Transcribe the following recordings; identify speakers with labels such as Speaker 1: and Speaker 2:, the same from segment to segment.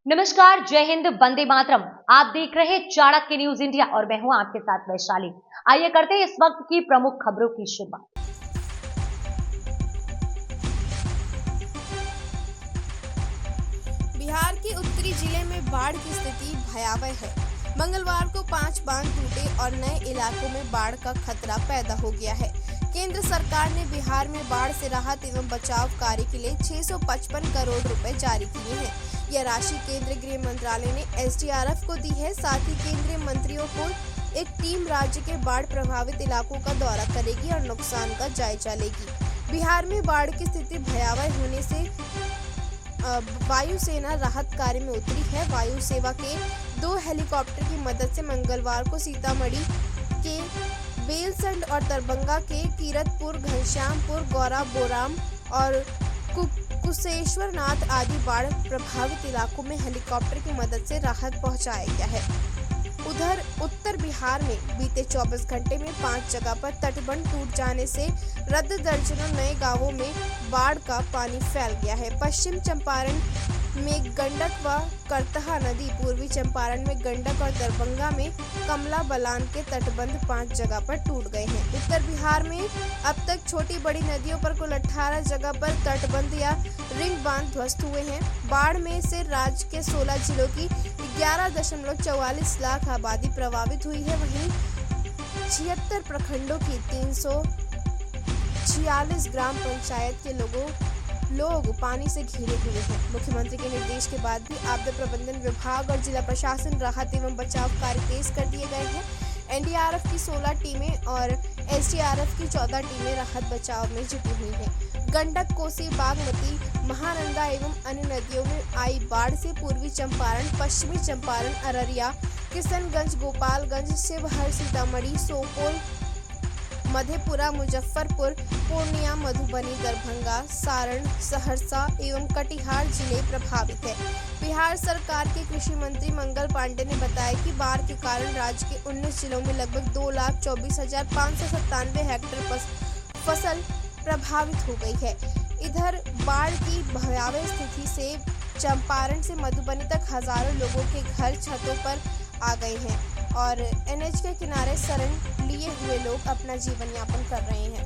Speaker 1: नमस्कार, जय हिंद, वंदे मातरम। आप देख रहे हैं चाणक्य न्यूज इंडिया और मैं हूं आपके साथ वैशाली। आइए करते हैं इस वक्त की प्रमुख खबरों की शुरुआत।
Speaker 2: बिहार के उत्तरी जिले में बाढ़ की स्थिति भयावह है। मंगलवार को 5 बांध टूटे और नए इलाकों में बाढ़ का खतरा पैदा हो गया है। केंद्र सरकार ने बिहार में बाढ़ से राहत एवं बचाव कार्य के लिए 655 करोड़ रुपए जारी किए हैं। यह राशि केंद्रीय गृह मंत्रालय ने एसडीआरएफ को दी है। साथ ही केंद्रीय मंत्रियों को एक टीम राज्य के बाढ़ प्रभावित इलाकों का दौरा करेगी और नुकसान का जायजा लेगी। बिहार में बाढ़ की स्थिति भयावह होने से वायुसेना राहत कार्य में उतरी है। वायु सेवा के 2 हेलीकॉप्टर की मदद से मंगलवार को सीतामढ़ी के बेलसंड और दरभंगा के कीरतपुर, घनश्यामपुर, गौरा बोराम और कुशेश्वरनाथ आदि बाढ़ प्रभावित इलाकों में हेलीकॉप्टर की मदद से राहत पहुंचाया गया है। उधर उत्तर बिहार में बीते 24 घंटे में 5 जगह पर तटबंध टूट जाने से दर्जनों नए गांवों में बाढ़ का पानी फैल गया है। पश्चिम चंपारण में गंडक व करतहा नदी, पूर्वी चंपारण में गंडक और दरभंगा में कमला बलान के तटबंध 5 जगह पर टूट गए हैं। उत्तर बिहार में अब तक छोटी बड़ी नदियों पर कुल 18 जगह पर तटबंध या रिंग बांध ध्वस्त हुए हैं। बाढ़ में से राज्य के 16 जिलों की 11.44 लाख आबादी प्रभावित हुई है। वहीं 76 प्रखंडों की 346 ग्राम पंचायत के लोग पानी से घिरे हुए हैं। मुख्यमंत्री के निर्देश के बाद भी आपदा प्रबंधन विभाग और जिला प्रशासन राहत एवं बचाव कार्य तेज कर दिए गए हैं। एनडीआरएफ की 16 टीमें और एसडीआरएफ की 14 टीमें राहत बचाव में जुटी हुई हैं। गंडक, कोसी, बागमती, महानंदा एवं अन्य नदियों में आई बाढ़ से पूर्वी चंपारण, पश्चिमी चंपारण, अररिया, किशनगंज, गोपालगंज, शिवहर, सीतामढ़ी, सुपौल, मधेपुरा, मुजफ्फरपुर, पूर्णिया, मधुबनी, दरभंगा, सारण, सहरसा एवं कटिहार जिले प्रभावित है। बिहार सरकार के कृषि मंत्री मंगल पांडे ने बताया कि बाढ़ के कारण राज्य के 19 जिलों में लगभग 2,24,597 हेक्टेयर फसल प्रभावित हो गई है। इधर बाढ़ की भयावह स्थिति से चंपारण से मधुबनी तक हजारों लोगों के घर छतों पर आ गए हैं और एनएच के किनारे शरण लिए हुए लोग अपना जीवन यापन कर रहे हैं।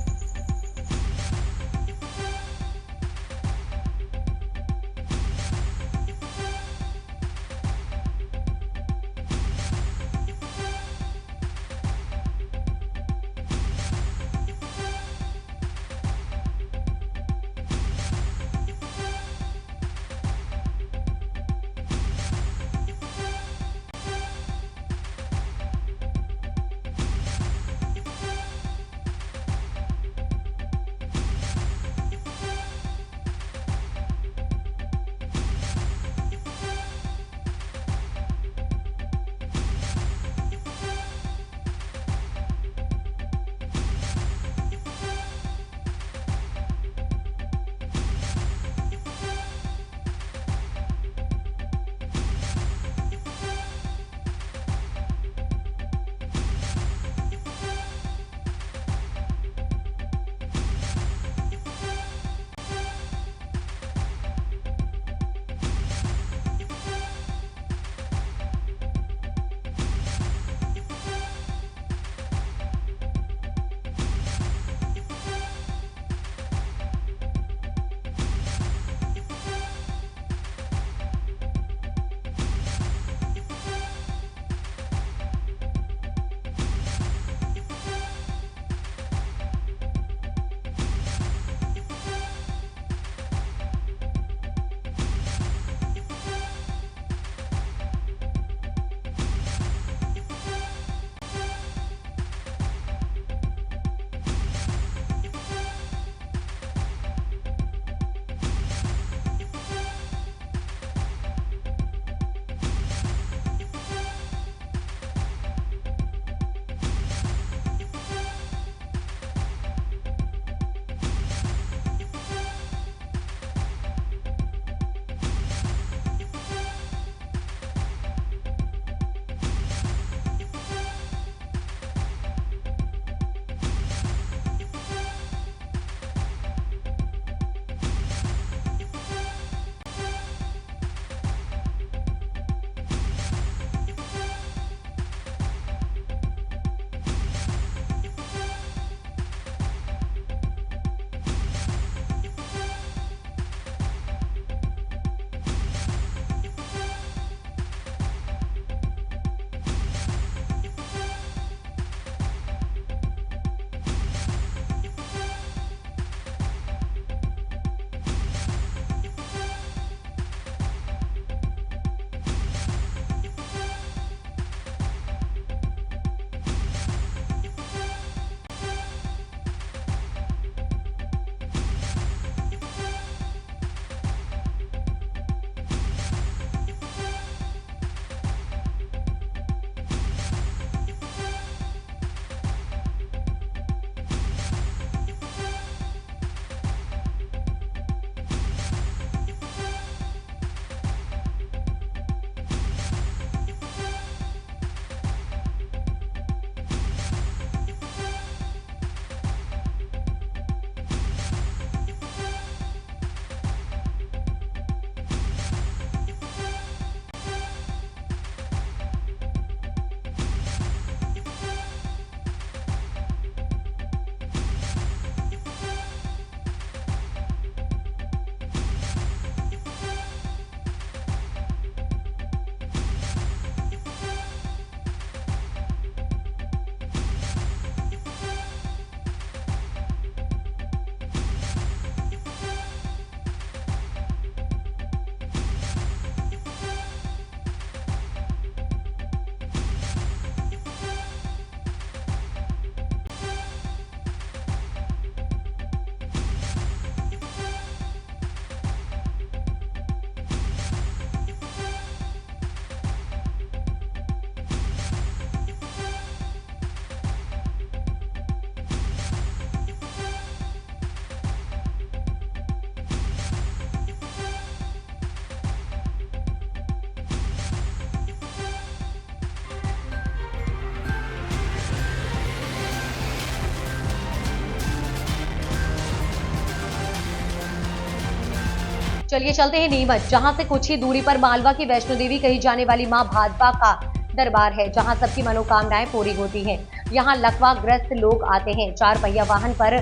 Speaker 1: चलिए चलते हैं नीमच, जहां से कुछ ही दूरी पर मालवा की वैष्णो देवी कही जाने वाली मां भादवा का दरबार है, जहां सबकी मनोकामनाएं पूरी होती हैं। यहां लकवाग्रस्त लोग आते हैं 4 पहिया वाहन पर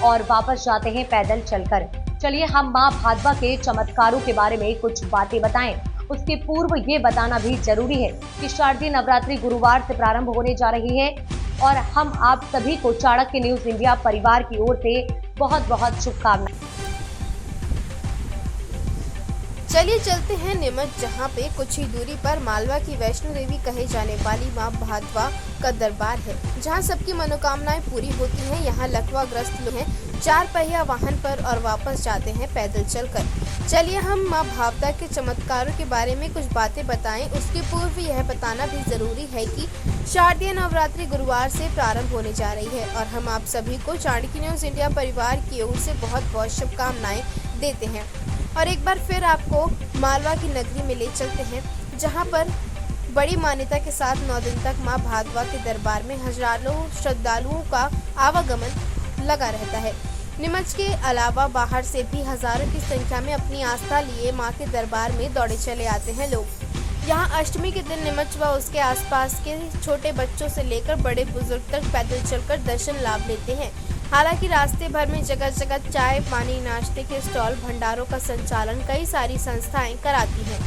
Speaker 1: और वापस जाते हैं पैदल चलकर। चलिए हम मां भादवा के चमत्कारों के बारे में कुछ बातें बताएं। उसके पूर्व ये बताना भी जरूरी है कि शारदीय नवरात्रि गुरुवार से प्रारंभ होने जा रही है और हम आप सभी को चाणक्य न्यूज इंडिया परिवार की ओर से बहुत बहुत शुभकामनाएं।
Speaker 2: चलिए चलते हैं नीमच, जहां पे कुछ ही दूरी पर मालवा की वैष्णो देवी कहे जाने वाली मां भादवा का दरबार है, जहां सबकी मनोकामनाएं पूरी होती हैं। यहां लकवाग्रस्त लोग हैं 4 पहिया वाहन पर और वापस जाते हैं पैदल चलकर। चलिए हम मां भादवा के चमत्कारों के बारे में कुछ बातें बताएं। उसके पूर्व यह बताना भी जरूरी है कि शारदीय नवरात्रि गुरुवार से प्रारंभ होने जा रही है और हम आप सभी को चाणक्य न्यूज इंडिया परिवार की ओर से बहुत बहुत शुभकामनाएं देते हैं। और एक बार फिर आपको मालवा की नगरी में ले चलते हैं, जहां पर बड़ी मान्यता के साथ 9 दिन तक मां भादवा के दरबार में हजारों श्रद्धालुओं का आवागमन लगा रहता है। नीमच के अलावा बाहर से भी हजारों की संख्या में अपनी आस्था लिए मां के दरबार में दौड़े चले आते हैं लोग। यहां अष्टमी के दिन नीमच व उसके आसपास के छोटे बच्चों से लेकर बड़े बुजुर्ग तक पैदल चलकर दर्शन लाभ लेते हैं। हालांकि रास्ते भर में जगह जगह चाय, पानी, नाश्ते के स्टॉल, भंडारों का संचालन कई सारी संस्थाएं कराती हैं।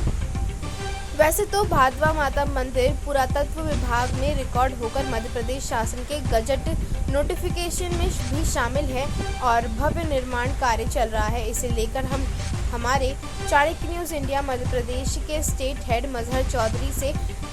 Speaker 2: वैसे तो भादवा माता मंदिर पुरातत्व विभाग में रिकॉर्ड होकर मध्य प्रदेश शासन के गजट नोटिफिकेशन में भी शामिल है और भव्य निर्माण कार्य चल रहा है। इसे लेकर हम हमारे चाणक्य न्यूज इंडिया मध्य प्रदेश के स्टेट हेड मजहर चौधरी से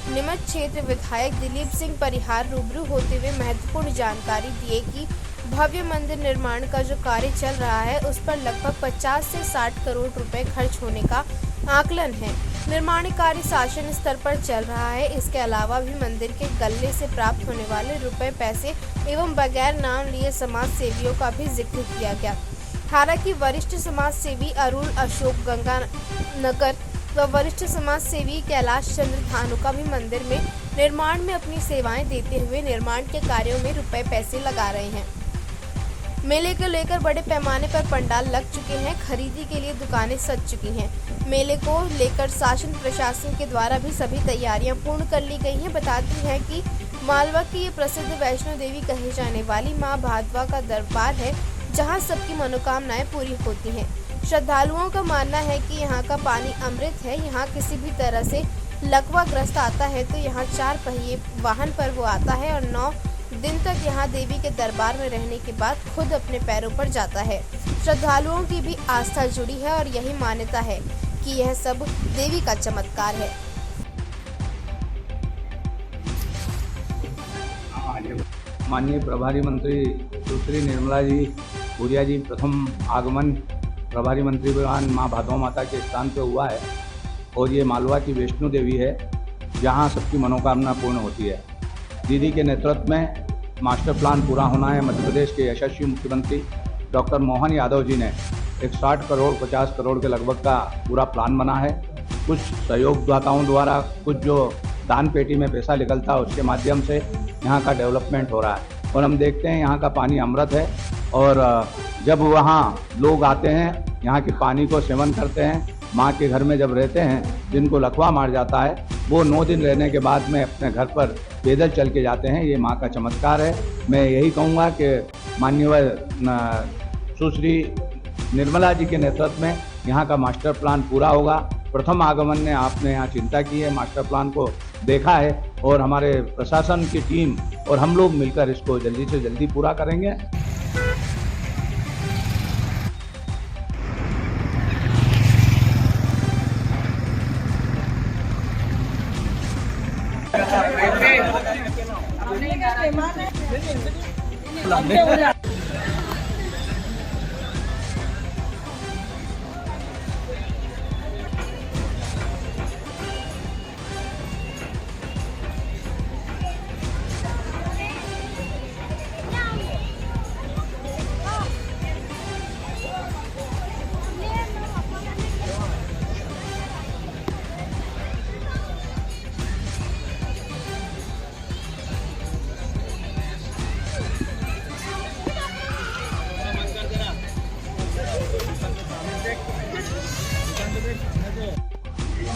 Speaker 2: नीमच क्षेत्र विधायक दिलीप सिंह परिहार रूबरू होते हुए महत्वपूर्ण जानकारी दिए कि भव्य मंदिर निर्माण का जो कार्य चल रहा है उस पर लगभग 50 से 60 करोड़ रुपए खर्च होने का आकलन है। निर्माण कार्य शासन स्तर पर चल रहा है। इसके अलावा भी मंदिर के गल्ले से प्राप्त होने वाले रुपए, पैसे एवं बगैर नाम लिए समाज सेवियों का भी जिक्र किया गया। हालांकि वरिष्ठ समाज सेवी अरुण अशोक गंगानगर व वरिष्ठ समाज सेवी कैलाश चंद्र धानुका भी मंदिर में निर्माण में अपनी सेवाएं देते हुए निर्माण के कार्यों में रुपए पैसे लगा रहे हैं। मेले को लेकर बड़े पैमाने पर पंडाल लग चुके हैं, खरीदी के लिए दुकानें सज चुकी हैं। मेले को लेकर शासन प्रशासन के द्वारा भी सभी तैयारियां पूर्ण कर ली गई हैं। बताती हैं कि मालवा की ये प्रसिद्ध वैष्णो देवी कही जाने वाली मां भादवा का दरबार है, जहां सबकी मनोकामनाएं पूरी होती हैं। श्रद्धालुओं का मानना है कि यहाँ का पानी अमृत है। यहाँ किसी भी तरह से लकवाग्रस्त आता है तो यहाँ 4 पहिए वाहन पर वो आता है और 9 दिन तक यहाँ देवी के दरबार में रहने के बाद खुद अपने पैरों पर जाता है। श्रद्धालुओं की भी आस्था जुड़ी है और यही मान्यता है कि यह सब देवी का चमत्कार है।
Speaker 3: माननीय प्रभारी मंत्री सुश्री निर्मला जी भूरिया जी प्रथम आगमन प्रभारी मंत्री भगवान माँ भादवा माता के स्थान पर हुआ है और ये मालवा की वैष्णो देवी है, जहाँ सबकी मनोकामना पूर्ण होती है। दीदी के नेतृत्व में मास्टर प्लान पूरा होना है। मध्य प्रदेश के यशस्वी मुख्यमंत्री डॉक्टर मोहन यादव जी ने एक 60 करोड़ 50 करोड़ के लगभग का पूरा प्लान बना है। कुछ सहयोगदाताओं द्वारा, कुछ जो दान पेटी में पैसा निकलता है उसके माध्यम से यहाँ का डेवलपमेंट हो रहा है और हम देखते हैं यहाँ का पानी अमृत है। और जब वहाँ लोग आते हैं, यहाँ के पानी को सेवन करते हैं, माँ के घर में जब रहते हैं, जिनको लकवा मार जाता है, वो 9 दिन रहने के बाद में अपने घर पर पैदल चल के जाते हैं। ये माँ का चमत्कार है। मैं यही कहूँगा कि माननीय सुश्री निर्मला जी के नेतृत्व में यहाँ का मास्टर प्लान पूरा होगा। प्रथम आगमन ने आपने यहाँ चिंता की है, मास्टर प्लान को देखा है और हमारे प्रशासन की टीम और हम लोग मिलकर इसको जल्दी से जल्दी पूरा करेंगे।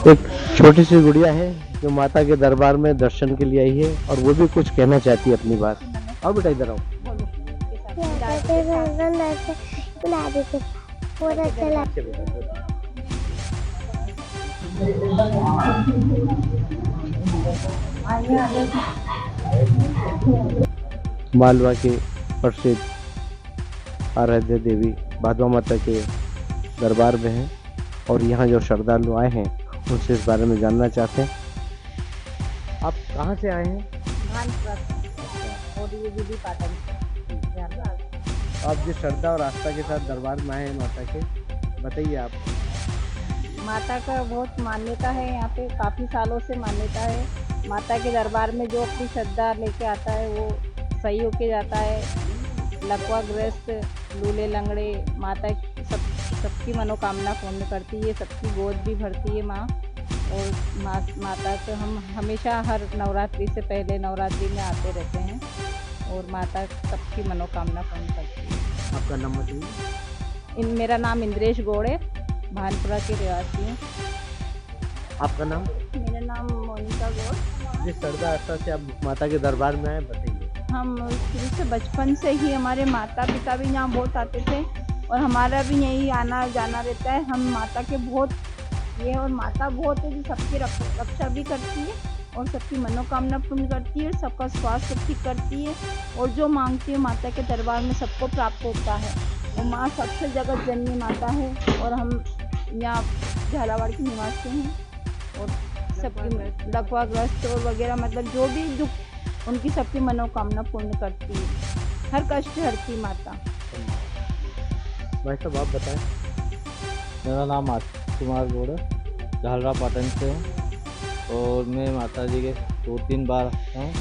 Speaker 4: एक छोटी सी गुड़िया है जो माता के दरबार में दर्शन के लिए आई है और वो भी कुछ कहना चाहती है अपनी बात। और बेटा इधर आओ।
Speaker 5: बहुत अच्छा लगा।
Speaker 4: मालवा के प्रसिद्ध आराध्य देवी भादवा माता के दरबार में हैं और यहाँ जो श्रद्धालु आए हैं उनसे इस बारे में जानना चाहते हैं। आप कहाँ से आए हैं?
Speaker 6: और ये विधि पाटन
Speaker 4: आप जिस श्रद्धा और आस्था के साथ दरबार में आए हैं माता के, बताइए आप।
Speaker 6: माता का बहुत मान्यता है, यहाँ पे काफ़ी सालों से मान्यता है। माता के दरबार में जो अपनी श्रद्धा लेके आता है वो सही होके जाता है। लकवा ग्रस्त, लूले लंगड़े, माता सबकी मनोकामना पूर्ण करती है, सबकी गोद भी भरती है माँ। और माता को हम हमेशा हर नवरात्रि से पहले नवरात्रि में आते रहते हैं और माता सबकी मनोकामना पूर्ण करती है।
Speaker 4: आपका नाम बताइए।
Speaker 6: मेरा नाम इंद्रेश गौड़ है, भानपुरा के रहवासी हूँ।
Speaker 4: आपका नाम?
Speaker 6: मेरा नाम मोनिका गौड़।
Speaker 4: जिस श्रद्धा आस्था से आप माता के दरबार में आए, बताइए।
Speaker 6: हम शुरू से बचपन से ही हमारे माता पिता भी यहाँ बहुत आते थे और हमारा भी यही आना जाना रहता है। हम माता के बहुत ये और माता बहुत है जो सबकी रक्षा भी करती है और सबकी मनोकामना पूर्ण करती है, सबका स्वास्थ्य ठीक करती है और जो मांगती है माता के दरबार में सबको प्राप्त होता है। और माँ सबसे जगत जननी माता है और हम यहाँ झालावाड़ के निवासी हैं और सबकी लकवाग्रस्त और वगैरह मतलब जो भी दुख उनकी सबकी मनोकामना पूर्ण करती है, हर कष्ट हरती माता।
Speaker 4: भाई साहब आप बताएं।
Speaker 7: मेरा नाम आशीष कुमार गौड़ है, झालरा पाटन से हूँ और मैं माता जी के 2-3 बार आता हूँ।